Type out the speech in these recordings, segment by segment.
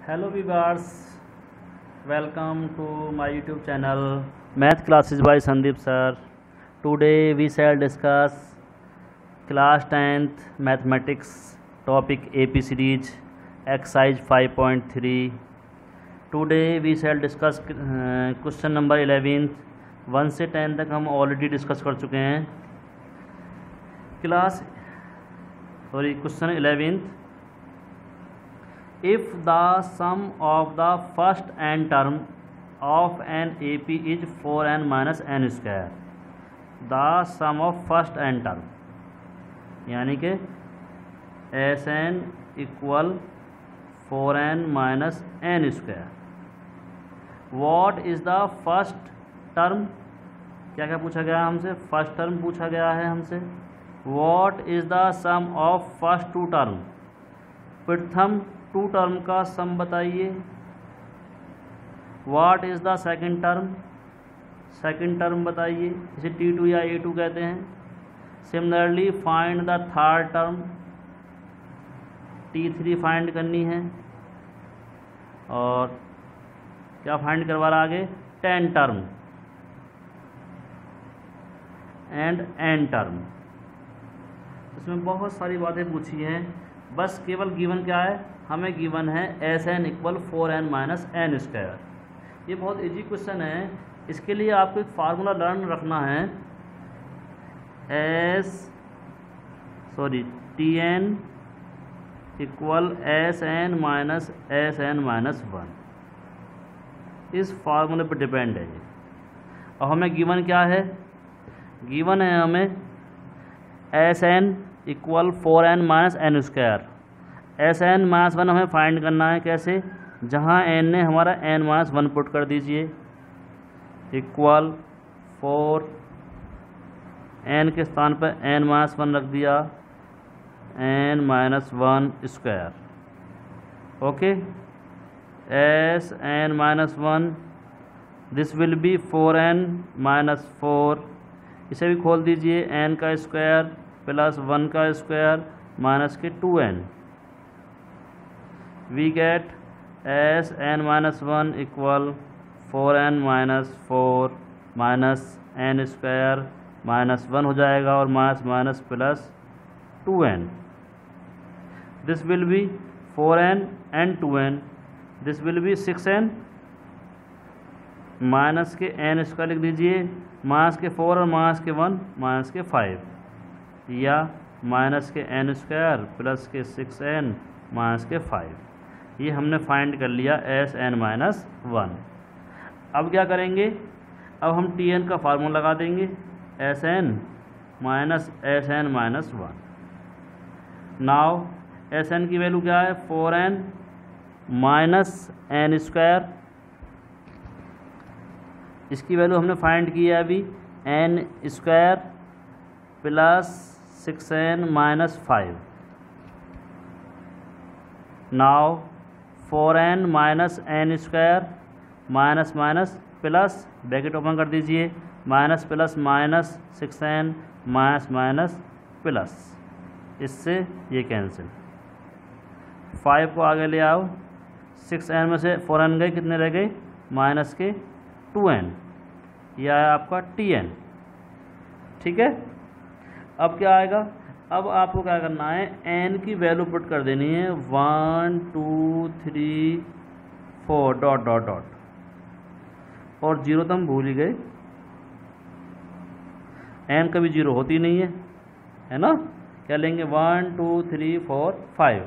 Hello viewers, welcome to my YouTube channel Math Classes by Sandeep sir. Today we shall discuss class 10th mathematics topic AP series exercise 5.3. Today we shall discuss question number 11th. 1 से 10 तक हम already discuss कर चुके हैं. Question 11th. If the sum of the first n term of an AP is 4n minus n square, the sum of first n term यानी कि Sn equal 4n minus n square. What is the first term? क्या क्या पूछा गया हमसे? First term पूछा गया है हमसे. What is the sum of first two term? प्रथम टू टर्म का सम बताइए. What is the second term? Second term बताइए. इसे T2 या A2 कहते हैं. Similarly find the third term. T3 find करनी है. और क्या फाइंड करवा रहा आगे? 10 टर्म एंड n टर्म. इसमें बहुत सारी बातें पूछी हैं. बस केवल गिवन क्या है? हमें गिवन है Sn equal 4n minus n square. ये बहुत इजी क्वेश्चन है. इसके लिए आपको एक फार्मूला लर्न रखना है. Tn equal Sn minus Sn minus 1. इस फार्मूले पर डिपेंड है ये. और हमें गिवन क्या है? गिवन है हमें Sn equal 4n minus n square. Sn minus 1 हमें फाइंड करना है. कैसे? जहाँ n ने हमारा n माइनस 1 पुट कर दीजिए. इक्वल 4 n के स्थान पर n माइनस 1 रख दिया. n minus 1 square. Okay. Sn minus 1 this will be 4n minus 4. इसे भी खोल दीजिए. n का स्क्वायर प्लस 1 का स्क्वायर माइनस के 2n. We get Sn minus 1 equal 4n minus 4 minus n square minus 1 हो जाएगा और minus minus plus 2n. This will be 4n and 2n. This will be 6n. Minus के n square लिख दीजिए. Minus के 4 और minus के 1 minus के 5 या माइनस के n स्क्वायर प्लस के 6n माइनस के 5. ये हमने फाइंड कर लिया Sn माइनस 1. अब क्या करेंगे? अब हम Tn का फार्मूला लगा देंगे. Sn minus Sn minus 1. Now Sn की वैल्यू क्या है? 4n minus n square. इसकी वैल्यू हमने फाइंड की है अभी. n square plus 6n minus 5. Now 4n minus n square minus minus plus bracket open कर दीजिए. Minus plus minus 6n minus minus plus. इससे ये कैंसिल. 5 को आगे ले आओ. 6n में से 4n गए. कितने रह गए? माइनस के 2n. यह है आपका Tn. ठीक है. अब क्या आएगा? अब आपको क्या करना है? n की वैल्यू पुट कर देनी है. 1 2 3 4 डॉट डॉट डॉट. और जीरो तो हम भूल ही गए. n कभी जीरो होती नहीं है ना. क्या लेंगे? 1 2 3 4 5.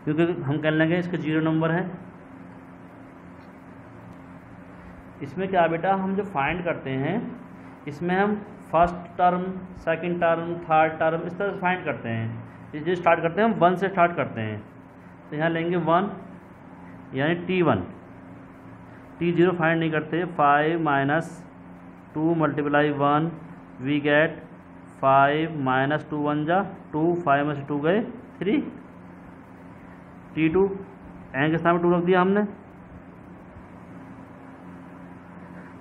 क्योंकि हम कह लेंगे इसके जीरो नंबर है. इसमें क्या बेटा, हम जो फाइंड करते हैं इसमें हम first term, second term, third term इस तरह से फाइंड करते हैं. इसलिए स्टार्ट करते हैं हम 1 से स्टार्ट करते हैं. तो यहाँ लेंगे 1 यानी T1. T0 फाइंड नहीं करते. 5 minus 2 multiply 1 we get 5 minus 2 1 जा 2. 5 में से 2 गए 3. T2 n के स्थान पर 2 रख दिया हमने.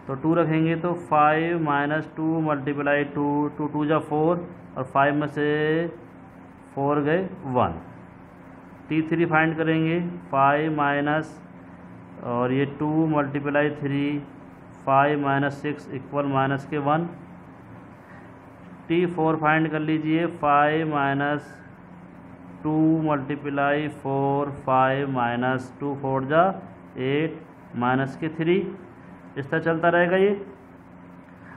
तो 2 रखेंगे तो 5 माइनस 2 मल्टीप्लाई 2 2 2 जा 4 और 5 में से 4 गए 1. T3 फाइंड करेंगे 5 माइनस और ये 2 मल्टीप्लाई 3 5 माइनस 6 इक्वल माइनस के 1। T4 फाइंड कर लीजिए 5 माइनस 2 मल्टीप्लाई 4 5 माइनस 2 4 जा 8 माइनस के 3। इस तरह चलता रहेगा ये।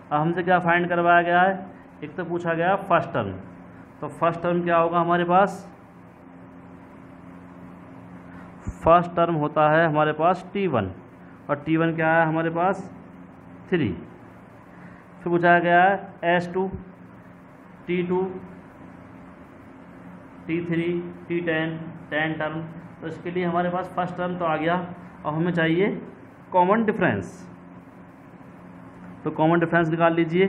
अब हमसे क्या फाइंड करवाया गया है, एक तो पूछा गया फर्स्ट टर्म, तो फर्स्ट टर्म क्या होगा हमारे पास, फर्स्ट टर्म होता है हमारे पास T1 और T1 क्या है हमारे पास 3। फिर पूछा गया है S2 T2 T3 T10 10 term, तो इसके लिए हमारे पास फर्स्ट टर्म तो आ गया। अब हमें चाहिए कॉमन डिफरेंस, तो कॉमन डिफरेंस निकाल लीजिए।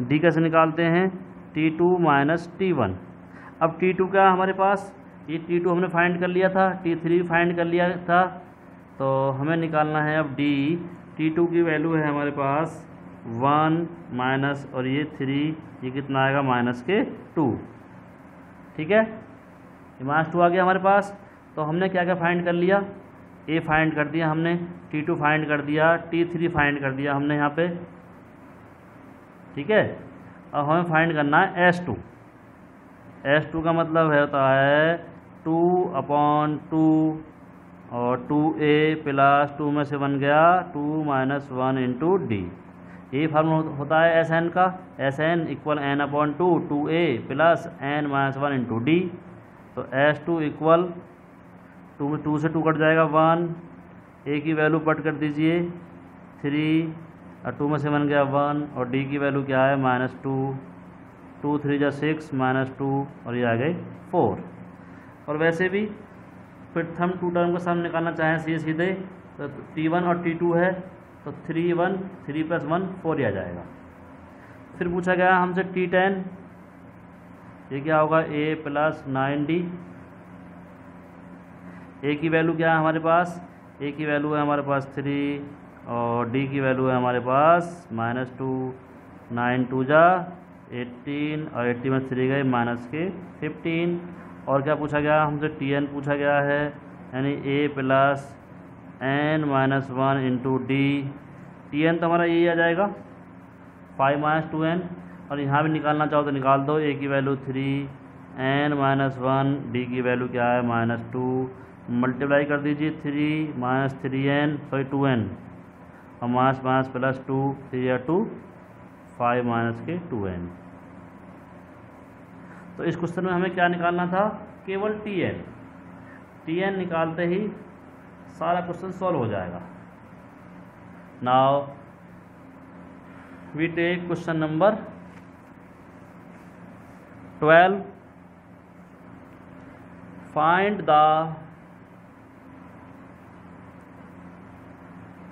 डी कैसे निकालते हैं, T2 माइनस T1। अब T2 क्या हमारे पास, ये T2 हमने फाइंड कर लिया था, T3 फाइंड कर लिया था, तो हमें निकालना है अब D। T2 की वैल्यू है हमारे पास 1 माइनस और ये 3, ये कितना आएगा माइनस के 2। ठीक है, ये माइनस 2 आ गया हमारे पास। तो हमने क्या क्या फाइंड कर लिया, ए फाइंड कर दिया हमने, T2 फाइंड कर दिया, T3 फाइंड कर दिया हमने यहाँ पे। ठीक है, अब हमें फाइंड करना है S2। S2 का मतलब होता है 2/2 और 2a प्लस 2 में से बन गया 2 माइनस 1 इंटू डी। यही फार्मूला होता है Sn का, Sn equal n/2 2a plus n minus 1 into D. तो S2 इक्वल 2 से 2 कट जाएगा 1, a की वैल्यू पट कर दीजिए 3 और 2 में से बन गया 1 और d की वैल्यू क्या है -2, 2 3 जा 6 -2 और ये आ गई 4। और वैसे भी फिर हम 2 टर्म का सम निकालना चाहें सीधे तो T1 और T2 है, तो 3 1 3 + 1 4 ही आ जाएगा। फिर पूछा गया हमसे T10, ये क्या होगा a प्लस 9d। a की वैल्यू क्या है हमारे पास, a की वैल्यू है हमारे पास 3 और d की वैल्यू है हमारे पास -2, 9 2 जा 18 और 80 में 3 गए माइनस के 15। और क्या पूछा गया हमसे, Tn पूछा गया है, यानी a plus n minus 1 into D. Tn तो हमारा यही आ जाएगा 5 माइनस 2n, और यहाँ भी निकालना चाहो तो निकाल दो, a की वैल्यू 3 n माइनस 1 d की वैल्यू क्या है -2, मल्टीप्लाई कर दीजिए 3 माइनस 3n सॉरी 2n और माइनस माइनस प्लस 2 3 या 2 5 माइनस के 2n। तो इस क्वेश्चन में हमें क्या निकालना था, केवल Tn निकालते ही सारा क्वेश्चन सॉल्व हो जाएगा। Now we take question number 12। Find the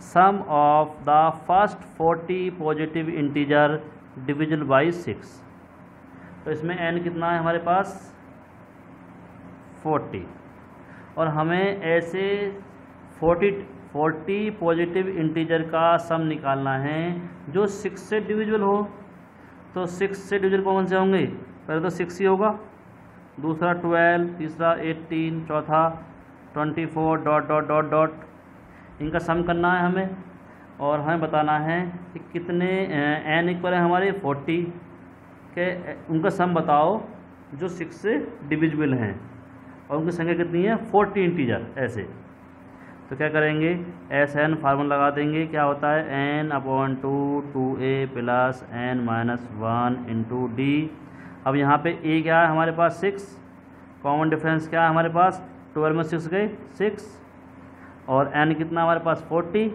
sum of the first 40 positive integer divisible by 6। तो इसमें n कितना है हमारे पास 40, और हमें ऐसे 40 पॉजिटिव इंटीजर का सम निकालना है जो 6 से डिविजिबल हो। तो 6 से डिविजिबल कौन से होंगे, पहले तो 6 ही होगा, दूसरा 12, तीसरा 18, चौथा 24 डॉट डॉट डॉट डॉट। इनका सम करना है हमें, और हमें बताना है कि कितने n इक्वल है हमारे 40 के, उनका सम बताओ जो 6 से डिविजिबल हैं, और उनकी संख्या कितनी है 40 इंटीजर ऐसे। तो क्या करेंगे, Sn फार्मूला लगा देंगे, क्या होता है n/2 2a plus n minus 1 into D. अब यहाँ पे a क्या है हमारे पास 6, कॉमन डिफरेंस क्या है हमारे पास 12 में 6 गए 6, और n कितना हमारे पास 40,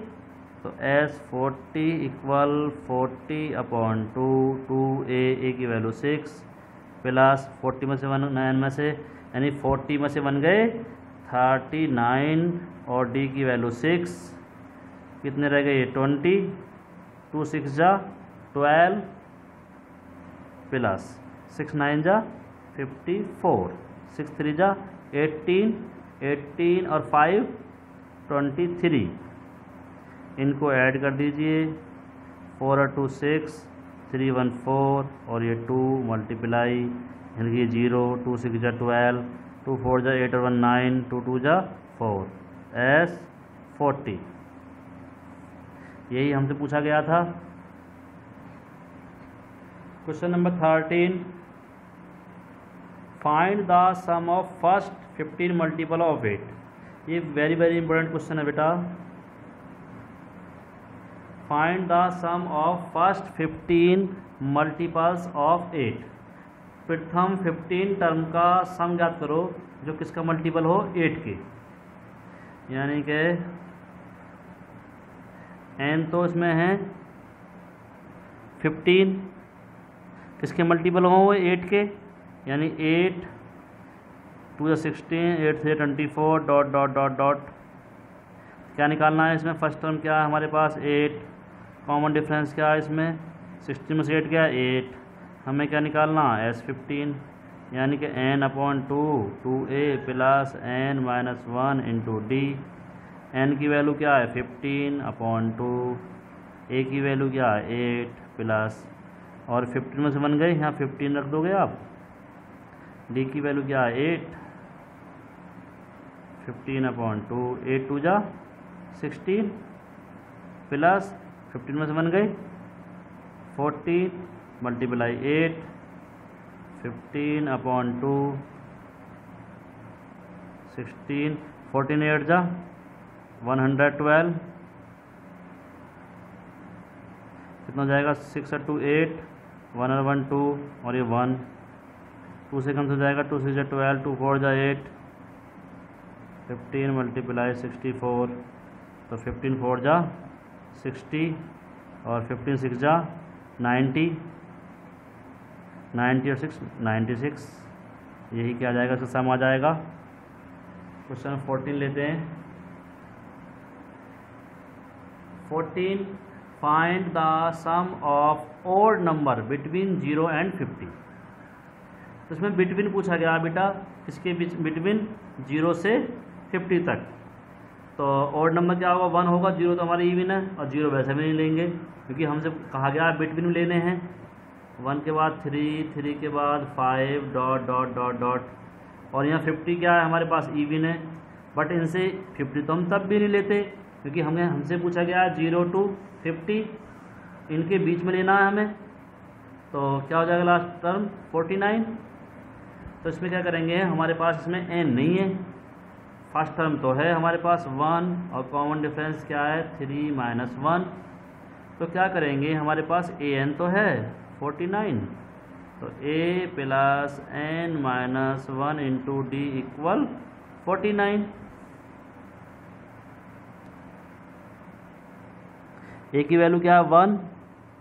तो S40 इक्वल 40/2 2a की वैल्यू 6 प्लस 40 में से 9 में से, यानी 40 में से बन गए 39 और d की वैल्यू 6, कितने रह गए 20, 2 6 जा 12 प्लस 6 9 जा 54, 6 3 जा 18 और 5 23। इनको ऐड कर दीजिए, 4 और 2 6 3 1 4 और ये 2 मल्टीप्लाई, यानी कि 0 2 6 जा 12 2 4 जा 8 और 1 9, 2 2 जा 4, S 40। यही हमसे पूछा गया था। Question number 13, find the sum of first 15 multiple of 8। ये वेरी वेरी इंपॉर्टेंट क्वेश्चन है बेटा। Find the sum of first 15 multiples of 8। प्रथम 15 टर्म का सम ज्ञात करो जो किसका मल्टीपल हो 8 के, यानी कि n तो इसमें है 15, किसके मल्टीपल हों वो 8 के, यानी 8 2 या 16, 8 3 24 डॉट डॉट डॉट डॉट। क्या निकालना है इसमें? फर्स्ट टर्म क्या है हमारे पास 8, कॉमन डिफरेंस क्या है इसमें 16 में से 8 क्या है 8। हमें क्या निकालना है S15, यानी कि n/2 2a plus n minus 1 into D. n की वैल्यू क्या है 15/2, a की वैल्यू क्या है 8 प्लस, और 15 में से बन गए, यहाँ 15 रख दोगे आप। d की वैल्यू क्या है 8, 15/2, 8 2 जा 16 प्लस 15 में से बन गए 40 मल्टीप्लाई 8, 15/2 16, 14 8 जा 112, कितना हो जाएगा 6 और 2 8, 1 और 1 2, और ये 1 2 से कम हो जाएगा, 2 6 जा 12, 2 4 जा 8, 15 मल्टीप्लाई 64, तो 15 4 जा 60, और 15 6 जा 90, 90 और 6 96। यही क्या आ जाएगा, इसका सम आ जाएगा। क्वेश्चन 14 लेते हैं। 14, find the sum of odd number between 0 and 50। तो इसमें बिटवीन पूछा गया बेटा, किसके बीच? बिटवीन 0 से 50 तक। तो ओड नंबर क्या होगा 1 होगा, 0 तो हमारे इवन है, और 0 वैसे में नहीं लेंगे क्योंकि हमसे कहा गया बिटवीन लेने हैं। 1 के बाद 3, 3 के बाद 5 डॉट डॉट डॉट डॉट, और यहाँ 50 क्या है हमारे पास इवन है, बट इनसे 50 तो हम तब भी नहीं लेते क्योंकि हमसे पूछा गया 0 to 50, इनके बीच में लेना है हमें। तो क्या हो जाएगा लास्ट टर्म 49। तो इसमें क्या करेंगे, हमारे पास इसमें n नहीं है, फर्स्ट टर्म तो है हमारे पास 1, और कॉमन डिफरेंस क्या है 3 माइनस 1। तो क्या करेंगे, हमारे पास an तो है 49, तो a plus n minus 1 into D equal 49। a की वैल्यू क्या है 1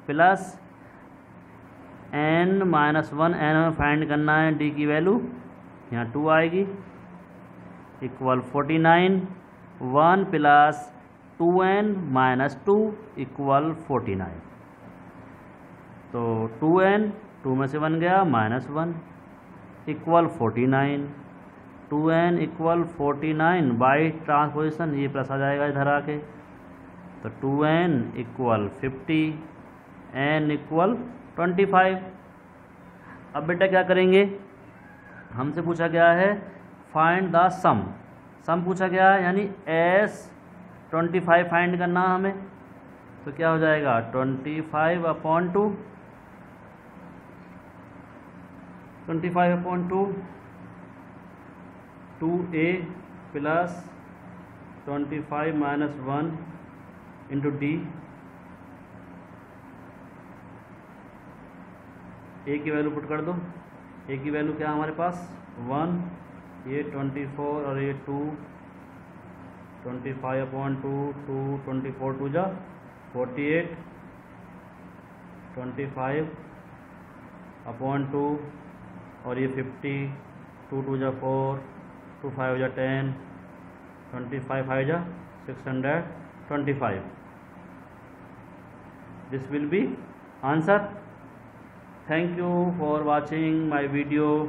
प्लस n माइनस 1, n हमें फाइंड करना है, d की वैल्यू यहाँ 2 आएगी, equal 49, 1 plus 2n minus 2 equal 49। तो 2n 2 में से बन गया minus 1 equal 49, 2n equal 49 by transposition, ये प्लस आ जाएगा इधर आके, तो 2n इक्वल 50, n इक्वल 25। अब बेटा क्या करेंगे, हमसे पूछा गया है फाइंड द सम, सम पूछा गया है यानी S25 फाइंड करना हमें। तो क्या हो जाएगा 25/2, 25/2 2a plus 25 minus 1 into D. A की वैल्यू पुट कर दो, ए की वैल्यू क्या है हमारे पास 1, ये 24 और ये 2, 25/2 2 24 2 जा 48, 25/2 और ये 50, 2 2 जा 4, 2 5 जा 10, 25 5 जा 625। This will be answer. Thank you for watching my video.